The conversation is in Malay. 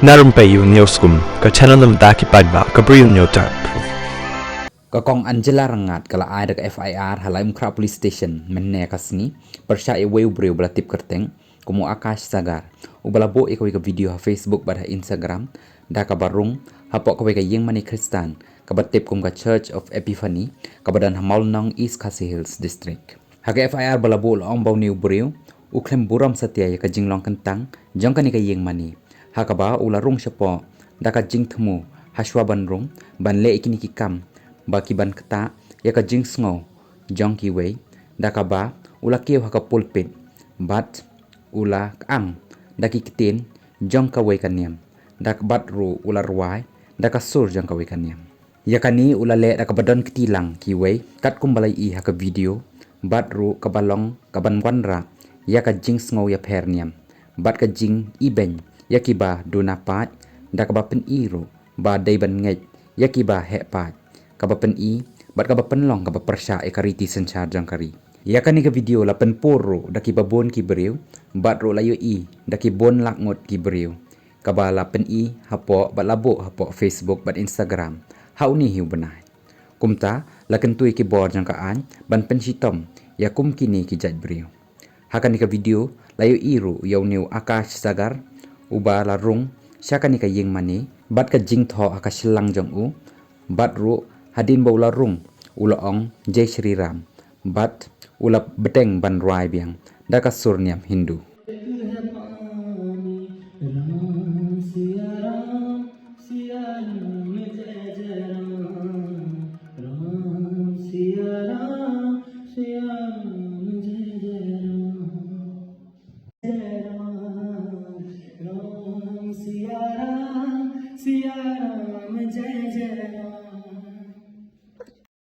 Na Rympei U ke channel nabynta ki paidbah ke Bri U Hynñiewtrep. Kakong Angela rangat kala ai dak FIR halai mukra police station menne kasni persya uwei breu bala tip kyrteng kumu akash sagar ubala bo ikawi ka video ha Facebook pada Instagram da ka barung hapoh kawi ka Ïingmane Kyrshan ka batip kum ka Church of Epiphany ka badan ha Mawlynnong East Khasi Hills District. Haga FIR bala bo ong bau niu breu uklem buram satya ya ka jinglong kentang jong ka ni ka Ïingmane hakaba ula rung syapo da ka jing themu haswa ban rung ban le ikini ki kam baki ban keta ya ka jing sngo jong ki wei da ka ba ula kiu ha ka pulpit bat ula ang da ki kitin jong ka wei ka niam da ka bat ru ula rwai da ka sur jong ka wei ka niam ya kani ula le da ka badon kitilang ki wei kat kumbalai I ha ka video bat ru ka balong ka ban wanra ya ka jing sngo ya pher niam bat ka jing ibeng ya ki ba duna pat da ka ba pen I ru ba dai ban ngej ya ki ba he pat ka ba pen I bat ka ba pen long ka ba persya e kariti senchar jong kari ya kani ka video la pen poro da ki ba bon ki breu bat ro la yo I da ki bon lak ngot ki breu ka ba la pen I hapoh bat labo hapoh Facebook bat Instagram hau ni hiu benai kumta la kentui ki bor jong ka an ban pen sitom ya kum kini ki jat breu hakani ka video la yo I ru yo niu akash sagar uba la rung syakani ka Ïingmane bat ka jing tho aka silang jong u bat ru hadin ba ula rung ula ong jai Shri Ram bat ula beteng ban rwai biang da ka sur niam Hindu Siya Ram, Jai Jai Ram.